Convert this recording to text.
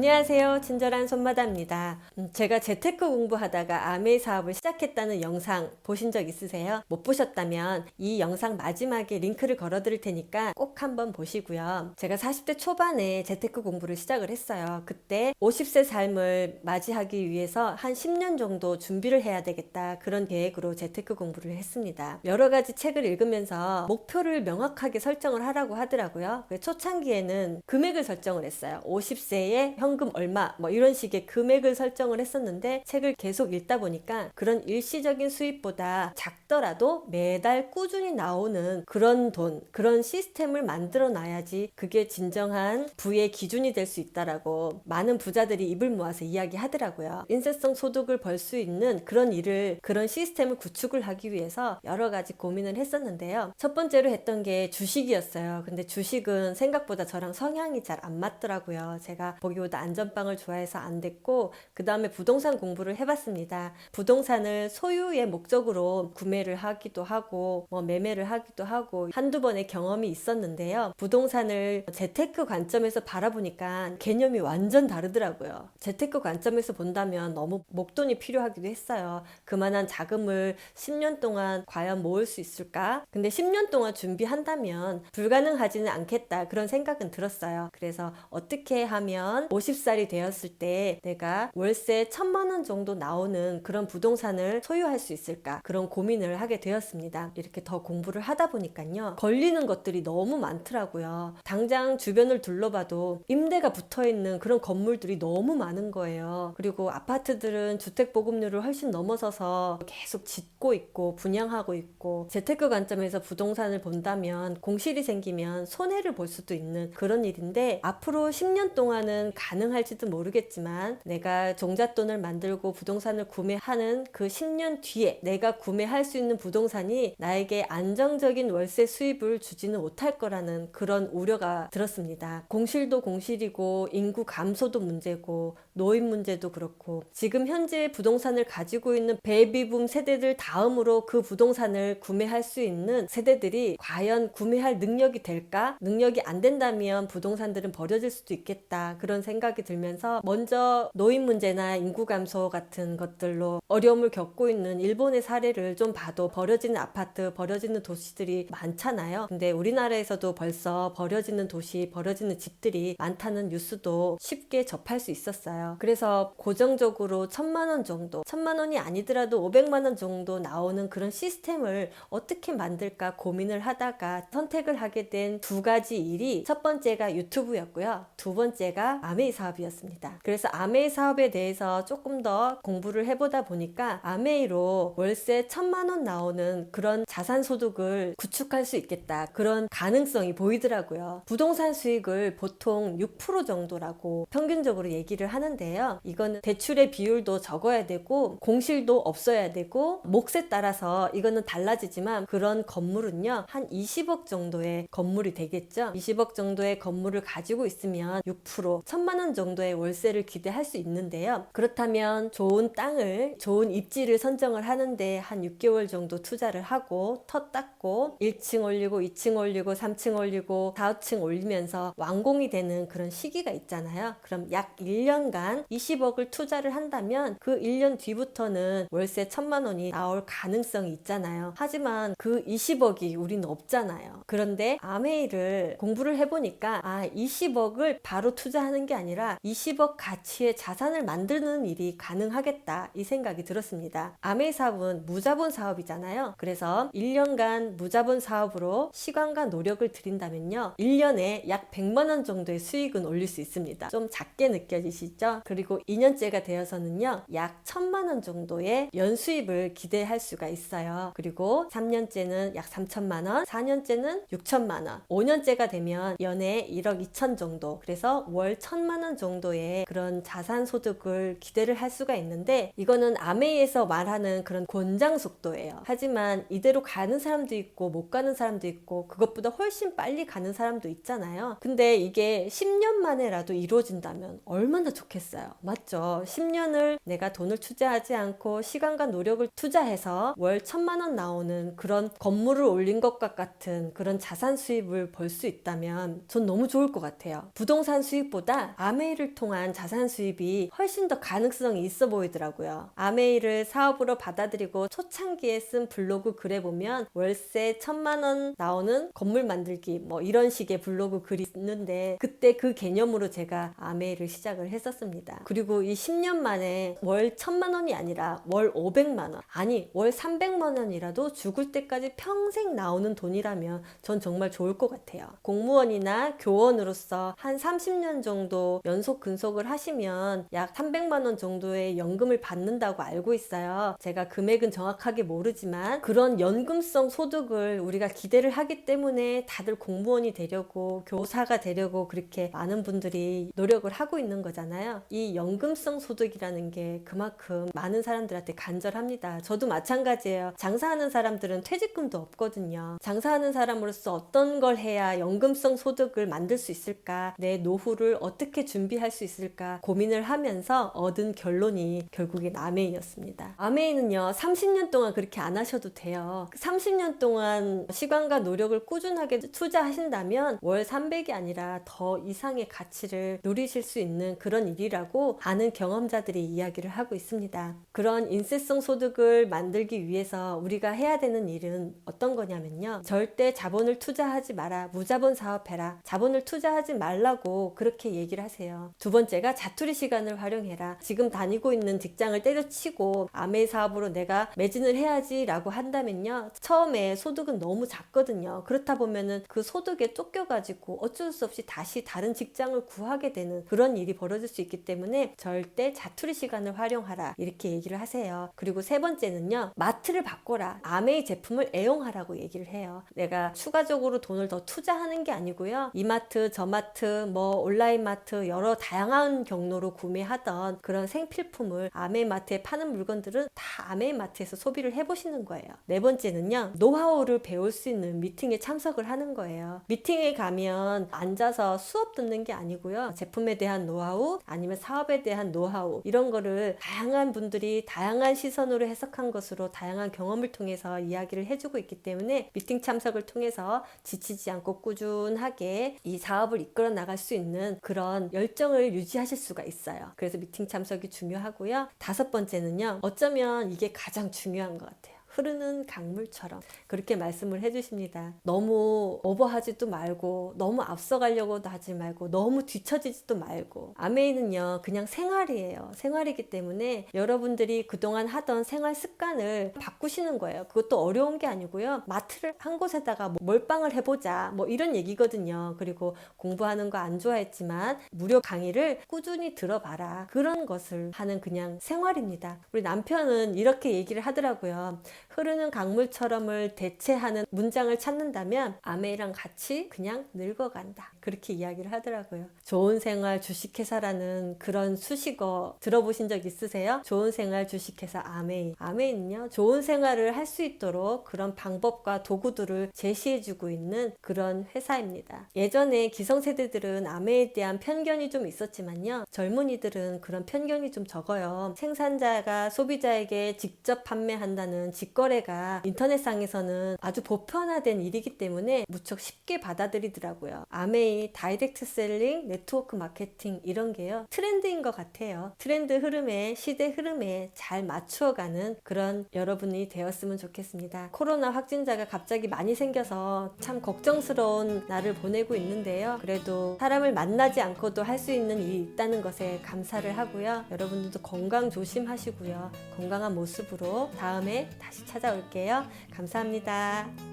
안녕하세요. 친절한 손마다입니다. 제가 재테크 공부하다가 아메이 사업을 시작했다는 영상 보신 적 있으세요? 못 보셨다면 이 영상 마지막에 링크를 걸어 드릴 테니까 꼭 한번 보시고요. 제가 40대 초반에 재테크 공부를 시작을 했어요. 그때 50세 삶을 맞이하기 위해서 한 10년 정도 준비를 해야 되겠다, 그런 계획으로 재테크 공부를 했습니다. 여러 가지 책을 읽으면서 목표를 명확하게 설정을 하라고 하더라고요. 초창기에는 금액을 설정을 했어요. 50세에 현금 얼마 뭐 이런 식의 금액을 설정을 했었는데, 책을 계속 읽다 보니까 그런 일시적인 수입보다 작더라도 매달 꾸준히 나오는 그런 돈, 그런 시스템을 만들어 놔야지 그게 진정한 부의 기준이 될 수 있다라고 많은 부자들이 입을 모아서 이야기하더라고요. 인세성 소득을 벌 수 있는 그런 일을, 그런 시스템을 구축을 하기 위해서 여러 가지 고민을 했었는데요. 첫 번째로 했던 게 주식이었어요. 근데 주식은 생각보다 저랑 성향이 잘 안 맞더라고요. 제가 보기보다 안전빵을 좋아해서 안 됐고, 그 다음에 부동산 공부를 해봤습니다. 부동산을 소유의 목적으로 구매를 하기도 하고 뭐 매매를 하기도 하고 한두 번의 경험이 있었는데요. 부동산을 재테크 관점에서 바라보니까 개념이 완전 다르더라고요. 재테크 관점에서 본다면 너무 목돈이 필요하기도 했어요. 그만한 자금을 10년 동안 과연 모을 수 있을까? 근데 10년 동안 준비한다면 불가능하지는 않겠다, 그런 생각은 들었어요. 그래서 어떻게 하면 50살이 되었을 때 내가 월세 1,000만 원 정도 나오는 그런 부동산을 소유할 수 있을까, 그런 고민을 하게 되었습니다. 이렇게 더 공부를 하다 보니까요, 걸리는 것들이 너무 많더라고요. 당장 주변을 둘러봐도 임대가 붙어있는 그런 건물들이 너무 많은 거예요. 그리고 아파트들은 주택보급률을 훨씬 넘어서서 계속 짓고 있고 분양하고 있고, 재테크 관점에서 부동산을 본다면 공실이 생기면 손해를 볼 수도 있는 그런 일인데, 앞으로 10년 동안은 가능할지도 모르겠지만 내가 종잣돈을 만들고 부동산을 구매하는 그 10년 뒤에 내가 구매할 수 있는 부동산이 나에게 안정적인 월세 수입을 주지는 못할 거라는 그런 우려가 들었습니다. 공실도 공실이고 인구 감소도 문제고 노인 문제도 그렇고, 지금 현재 부동산을 가지고 있는 베이비붐 세대들 다음으로 그 부동산을 구매할 수 있는 세대들이 과연 구매할 능력이 될까? 능력이 안 된다면 부동산들은 버려질 수도 있겠다, 그런 생각이 들면서 먼저 노인 문제나 인구 감소 같은 것들로 어려움을 겪고 있는 일본의 사례를 좀 봐도 버려지는 아파트, 버려지는 도시들이 많잖아요. 근데 우리나라에서도 벌써 버려지는 도시, 버려지는 집들이 많다는 뉴스도 쉽게 접할 수 있었어요. 그래서 고정적으로 1,000만 원 정도, 1,000만 원이 아니더라도 500만 원 정도 나오는 그런 시스템을 어떻게 만들까 고민을 하다가 선택을 하게 된 두 가지 일이, 첫 번째가 유튜브였고요. 두 번째가 아메이 사업이었습니다. 그래서 아메이 사업에 대해서 조금 더 공부를 해보다 보니까 아메이로 월세 1,000만 원 나오는 그런 자산 소득을 구축할 수 있겠다, 그런 가능성이 보이더라고요. 부동산 수익을 보통 6% 정도라고 평균적으로 얘기를 하는데요. 이거는 대출의 비율도 적어야 되고 공실도 없어야 되고 몫에 따라서 이거는 달라지지만, 그런 건물은요 한 20억 정도의 건물이 되겠죠. 20억 정도의 건물을 가지고 있으면 6%, 1,000만 원 정도의 월세를 기대할 수 있는데요. 그렇다면 좋은 땅을, 좋은 입지를 선정을 하는데 한 6개월 정도 투자를 하고 터 닦고 1층 올리고 2층 올리고 3층 올리고 4층 올리면서 완공이 되는 그런 시기가 있잖아요. 그럼 약 1년간 20억을 투자를 한다면 그 1년 뒤부터는 월세 1,000만 원이 나올 가능성이 있잖아요. 하지만 그 20억이 우리는 없잖아요. 그런데 아메이를 공부를 해보니까 20억을 바로 투자하는 게 아니라 20억 가치의 자산을 만드는 일이 가능하겠다, 이 생각이 들었습니다. 아메이 사업은 무자본 사업이잖아요. 그래서 1년간 무자본 사업으로 시간과 노력을 들인다면요, 1년에 약 100만 원 정도의 수익은 올릴 수 있습니다. 좀 작게 느껴지시죠? 그리고 2년째가 되어서는요 약 1,000만 원 정도의 연수입을 기대할 수가 있어요. 그리고 3년째는 약 3,000만 원, 4년째는 6,000만 원, 5년째가 되면 연에 1억 2천 정도, 그래서 월 1,000만 원 정도의 그런 자산 소득을 기대를 할 수가 있는데, 이거는 아메이에서 말하는 그런 권장 속도예요. 하지만 이대로 가는 사람도 있고 못 가는 사람도 있고 그것보다 훨씬 빨리 가는 사람도 있잖아요. 근데 이게 10년 만에라도 이루어진다면 얼마나 좋겠어요. 좋겠어요. 맞죠? 10년을 내가 돈을 투자하지 않고 시간과 노력을 투자해서 월 1,000만 원 나오는 그런 건물을 올린 것과 같은 그런 자산 수입을 벌 수 있다면 전 너무 좋을 것 같아요. 부동산 수입보다 아메이를 통한 자산 수입이 훨씬 더 가능성이 있어 보이더라고요. 아메이를 사업으로 받아들이고 초창기에 쓴 블로그 글에 보면 월세 1,000만 원 나오는 건물 만들기 뭐 이런 식의 블로그 글이 있는데, 그때 그 개념으로 제가 아메이를 시작을 했었습니다. 그리고 이 10년 만에 월 1,000만 원이 아니라 월 500만 원, 아니 월 300만 원이라도 죽을 때까지 평생 나오는 돈이라면 전 정말 좋을 것 같아요. 공무원이나 교원으로서 한 30년 정도 연속 근속을 하시면 약 300만 원 정도의 연금을 받는다고 알고 있어요. 제가 금액은 정확하게 모르지만 그런 연금성 소득을 우리가 기대를 하기 때문에 다들 공무원이 되려고 교사가 되려고 그렇게 많은 분들이 노력을 하고 있는 거잖아요. 이 연금성 소득이라는 게 그만큼 많은 사람들한테 간절합니다. 저도 마찬가지예요. 장사하는 사람들은 퇴직금도 없거든요. 장사하는 사람으로서 어떤 걸 해야 연금성 소득을 만들 수 있을까, 내 노후를 어떻게 준비할 수 있을까 고민을 하면서 얻은 결론이 결국엔 아메이였습니다. 아메이는요 30년 동안 그렇게 안 하셔도 돼요. 30년 동안 시간과 노력을 꾸준하게 투자하신다면 월 300이 아니라 더 이상의 가치를 누리실 수 있는 그런 일이라고 아는 경험자들이 이야기를 하고 있습니다. 그런 인세성 소득을 만들기 위해서 우리가 해야 되는 일은 어떤 거냐면요, 절대 자본을 투자하지 마라, 무자본 사업해라, 자본을 투자하지 말라고 그렇게 얘기를 하세요. 두 번째가 자투리 시간을 활용해라. 지금 다니고 있는 직장을 때려치고 아메이 사업으로 내가 매진을 해야지 라고 한다면요, 처음에 소득은 너무 작거든요. 그렇다 보면은 그 소득에 쫓겨가지고 어쩔 수 없이 다시 다른 직장을 구하게 되는 그런 일이 벌어질 수 있기 때문에 절대 자투리 시간을 활용하라 이렇게 얘기를 하세요. 그리고 세 번째는요, 마트를 바꿔라. 아메이 제품을 애용하라고 얘기를 해요. 내가 추가적으로 돈을 더 투자하는 게 아니고요, 이마트 저마트 뭐 온라인 마트 여러 다양한 경로로 구매하던 그런 생필품을 아메이 마트에 파는 물건들은 다 아메이 마트에서 소비를 해보시는 거예요. 네 번째는요, 노하우를 배울 수 있는 미팅에 참석을 하는 거예요. 미팅에 가면 앉아서 수업 듣는 게 아니고요, 제품에 대한 노하우 아니면 사업에 대한 노하우 이런 거를 다양한 분들이 다양한 시선으로 해석한 것으로 다양한 경험을 통해서 이야기를 해주고 있기 때문에 미팅 참석을 통해서 지치지 않고 꾸준하게 이 사업을 이끌어 나갈 수 있는 그런 열정을 유지하실 수가 있어요. 그래서 미팅 참석이 중요하고요. 다섯 번째는요, 어쩌면 이게 가장 중요한 것 같아요. 흐르는 강물처럼 그렇게 말씀을 해주십니다. 너무 오버하지도 말고 너무 앞서가려고도 하지 말고 너무 뒤처지지도 말고, 아메이는요 그냥 생활이에요. 생활이기 때문에 여러분들이 그동안 하던 생활 습관을 바꾸시는 거예요. 그것도 어려운 게 아니고요, 마트를 한 곳에다가 몰빵을 해보자 뭐 이런 얘기거든요. 그리고 공부하는 거 안 좋아했지만 무료 강의를 꾸준히 들어봐라, 그런 것을 하는 그냥 생활입니다. 우리 남편은 이렇게 얘기를 하더라고요. 흐르는 강물처럼을 대체하는 문장을 찾는다면 아메이랑 같이 그냥 늙어간다, 그렇게 이야기를 하더라고요. 좋은 생활 주식회사라는 그런 수식어 들어보신 적 있으세요? 좋은 생활 주식회사 아메이. 아메이는요 좋은 생활을 할 수 있도록 그런 방법과 도구들을 제시해주고 있는 그런 회사입니다. 예전에 기성세대들은 아메이에 대한 편견이 좀 있었지만요, 젊은이들은 그런 편견이 좀 적어요. 생산자가 소비자에게 직접 판매한다는 직거래가 인터넷상에서는 아주 보편화된 일이기 때문에 무척 쉽게 받아들이더라고요. 아메이, 다이렉트 셀링, 네트워크 마케팅 이런 게요 트렌드인 것 같아요. 트렌드 흐름에, 시대 흐름에 잘 맞추어가는 그런 여러분이 되었으면 좋겠습니다. 코로나 확진자가 갑자기 많이 생겨서 참 걱정스러운 날을 보내고 있는데요, 그래도 사람을 만나지 않고도 할 수 있는 일이 있다는 것에 감사를 하고요, 여러분들도 건강 조심하시고요, 건강한 모습으로 다음에 다시 찾아올게요. 감사합니다.